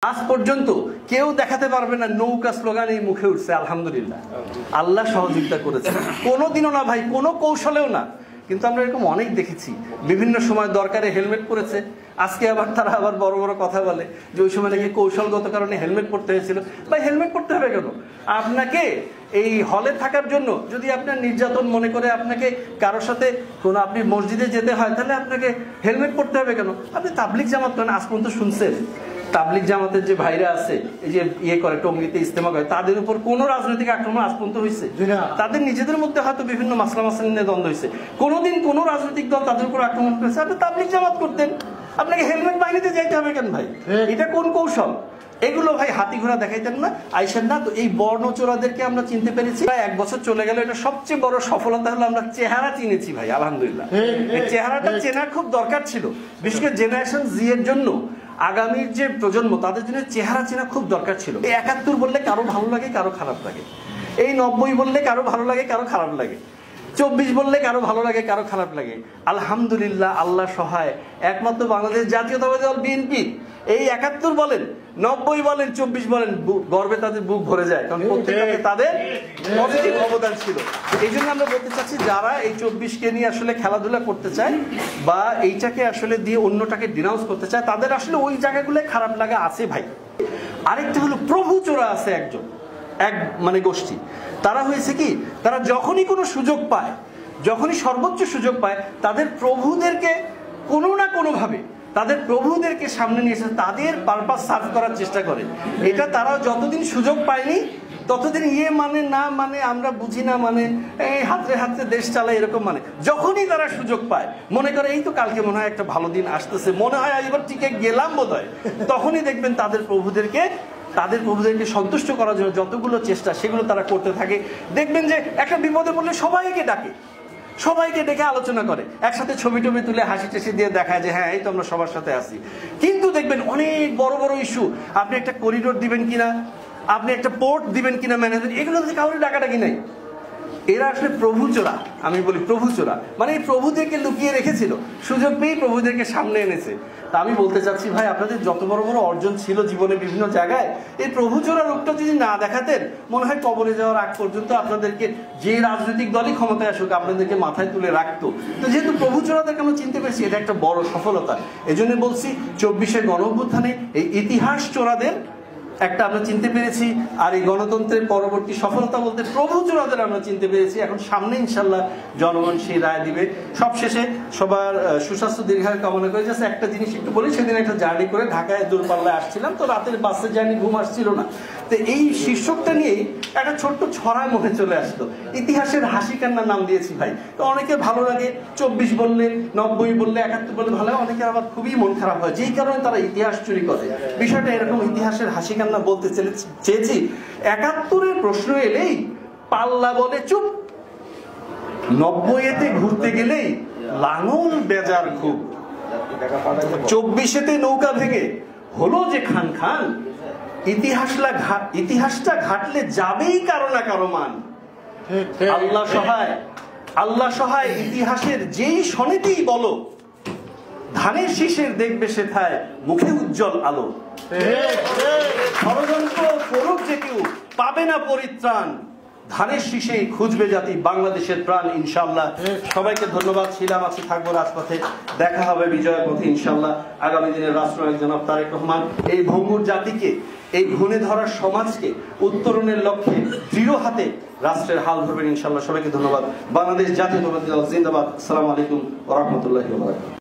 আজ পর্যন্ত কেউ দেখাতে পারবে না নৌকা স্লোগান এই মুখে উঠছে। আলহামদুলিল্লাহ, আল্লাহ সহযোগিতা করেছে। কোনোদিনও না ভাই, কোনো কৌশলেও না। কিন্তু আমরা এরকম অনেক দেখেছি, বিভিন্ন সময় দরকারে হেলমেট পরেছে, আজকে আবার তারা আবার বড় বড় কথা বলে যে ওই সময় নাকি কৌশলগত কারণে হেলমেট পরতে হয়েছিল। ভাই, হেলমেট পরতে হবে কেন? আপনাকে এই হলে থাকার জন্য যদি আপনার নির্যাতন মনে করে আপনাকে কারোর সাথে কোনো আপনি মসজিদে যেতে হয়, তাহলে আপনাকে হেলমেট পরতে হবে কেন? আপনি তাবলিগ জামাত করেন, আজ পর্যন্ত শুনছেন তাবলিগ জামাতের যে ভাইরা আছে, এই যে ইয়ে করে টঙ্গিতে ইস্তেমা করে, তাদের উপর কোন রাজনৈতিক আক্রমণ আজ পর্যন্ত হয়েছে? তাদের নিজেদের মধ্যে হয়তো বিভিন্ন মাসলা মাসলা নিয়ে দ্বন্দ্ব হয়েছে, কোনোদিন কোন রাজনৈতিক দল তাদের উপর আক্রমণ করেছে? আপনি তাবলিগ জামাত করতেন, আপনাকে হেলমেট বাহিনীতে যাইতে হবে কেন ভাই? এটা কোন কৌশল? এগুলো ভাই হাতি ঘোড়া দেখাইতেন না, আইসেন না। তো এই বর্ণচোরাদেরকে আমরা চিনতে পেরেছি, প্রায় 1 বছর চলে গেল। এটা সবচেয়ে বড় সফলতা হলো আমরা চেহারা চিনেছি ভাই, আলহামদুলিল্লাহ। এই চেহারাটা চেনার খুব দরকার ছিল, বিশেষ করে জেনারেশন জি এর জন্য, আগামীর যে প্রজন্ম, তাদের জন্য চেহারা চেনা খুব দরকার ছিল। এই 71 বললে কারো ভালো লাগে, কারো খারাপ লাগে। এই 90 বললে কারো ভালো লাগে, কারো খারাপ লাগে। 24 বললে কারো ভালো লাগে, কারো খারাপ লাগে। আলহামদুলিল্লাহ, আল্লাহ সহায়, একমাত্র বাংলাদেশ জাতীয়তাবাদী দল বিএনপি এই 71 বলেন, 90 বলেন, 24 বলেন, গর্বে তাদের বুক ভরে যায়, কারণ প্রত্যেকটাতে তাদের পজিটিভ অবদান ছিল। এই জন্য আমরা বলতে চাচ্ছি, যারা এই 24-কে নিয়ে আসলে খেলাধুলা করতে চায় বা এইটাকে আসলে দিয়ে অন্যটাকে ডিনাউন্স করতে চায়, তাদের আসলে ওই জায়গাগুলোয় খারাপ লাগা আছে ভাই। আরেকটা হলো প্রভু চোরা আছে একজন, এক মানে গোষ্ঠী। তারা হয়েছে কি, তারা যখনই কোনো সুযোগ পায়, যখনই সর্বোচ্চ সুযোগ পায়, তাদের প্রভুদেরকে কোনো না কোনোভাবে তাদের প্রভুদেরকে সামনে নিয়ে এসে তাদের পারপাস সার্ভ করার চেষ্টা করে। এটা তারা যতদিন সুযোগ পায়নি ততদিন ইয়ে মানে না মানে আমরা বুঝি না মানে এই হাতে হাতে দেশ চালায় এরকম মানে। যখনই তারা সুযোগ পায়, মনে করে এই তো কালকে মনে হয় একটা ভালো দিন আসতেছে, মনে হয় এবার টিকে গেলাম বোধহয়, তখনই দেখবেন তাদের প্রভুদেরকে সন্তুষ্ট করার জন্য যতগুলো চেষ্টা সেগুলো তারা করতে থাকে। দেখবেন যে একটা বিপদে পড়লে সবাইকে ডাকে, সবাইকে ডেকে আলোচনা করে, একসাথে ছবি টবি তুলে হাসি টাসি দিয়ে দেখায় যে হ্যাঁ এই তো আমরা সবার সাথে আছি। কিন্তু দেখবেন অনেক বড় বড় ইস্যু, আপনি একটা করিডোর দিবেন কিনা, আপনি একটা পোর্ট দিবেন কিনা ম্যানেজার, এগুলো কাউরে ডাকাডাকি নাই। এরা আসলে প্রভু চোরা, আমি বলি প্রভু চোরা, মানে এই প্রভুদেরকে লুকিয়ে রেখেছিল, সুযোগ পেয়ে প্রভুদেরকে সামনে এনেছে। তা আমি বলতে চাচ্ছি ভাই, আপনাদের যত বড় বড় অর্জন ছিল জীবনে বিভিন্ন জায়গায়, এই প্রভু চোরা রূপটা যদি না দেখাতেন, মনে হয় কবরে যাওয়ার আগ পর্যন্ত আপনাদেরকে যে রাজনৈতিক দলই ক্ষমতায় আসুক আপনাদেরকে মাথায় তুলে রাখতো। তো যেহেতু প্রভু চোরাদেরকে আমরা চিনতে পেরেছি, এটা একটা বড় সফলতা। এই জন্য বলছি 24-এর গণঅভ্যুত্থানে এই ইতিহাস চোরাদের একটা আমরা চিনতে পেরেছি, আর এই গণতন্ত্রের পরবর্তী সফলতা বলতে প্রভু চোরাদের আমরা চিনতে পেরেছি। এখন সামনে ইনশাল্লাহ জনগণ সেই রায় দিবে। সবশেষে সবার সুস্বাস্থ্য দীর্ঘায়ু কামনা করে জাস্ট একটা জিনিস একটু বলি, সেদিন একটা জার্নি করে ঢাকায় দূরপাল্লায় আসছিলাম, তো রাতের বাসের জার্নি, ঘুম আসছিল না, তো এই শীর্ষকটা নিয়েই একটা ছোট্ট ছড়া মনে চলে আসতো, ইতিহাসের হাসি কান্নার নাম দিয়েছি ভাই। তো অনেকের ভালো লাগে, 24 বললে, 90 বললে, 71 বললে ভালো লাগে, অনেকের আবার খুবই মন খারাপ হয়, যেই কারণে তারা ইতিহাস চুরি করে। বিষয়টা এরকম, ইতিহাসের হাসি কান্না বলতে চেয়েছি। 71-এর প্রশ্ন এলেই পাল্লা বলে চুপ, 90-এতে ঘুরতে গেলেই লাঙল বেজার খুব, 24-এতে নৌকা ভেঙে হলো যে খান খান, ইতিহাসটা ঘাটলে যাবেই কারো না কারো মান। আল্লাহ সহায়, আল্লাহ সহায়, ইতিহাসের যেই শোনেতেই বলো, ধানের শীষের দেখবে সেথায় মুখে উজ্জ্বল আলো। ষড়যন্ত্র করুক যে কেউ পাবে না পরিত্রাণ, ধানের শীষে খুঁজবে জাতি বাংলাদেশের প্রাণ। ইনশাআল্লাহ সবাইকে ধন্যবাদ। ছিলাম, আছি, থাকবো রাজপথে, দেখা হবে বিজয়ের পথে ইনশাআল্লাহ। আগামী দিনের রাষ্ট্রনায়ক জনাব তারেক রহমান এই ভঙ্গুর জাতিকে, এই ঘুণে ধরার সমাজকে উত্তরণের লক্ষ্যে দৃঢ় হাতে রাষ্ট্রের হাল ধরবেন ইনশাআল্লাহ। সবাইকে ধন্যবাদ। বাংলাদেশ জাতীয়তাবাদী দল জিন্দাবাদ। আসসালামু আলাইকুম ওয়া রাহমাতুল্লাহি ওয়া বারাকাতুহু।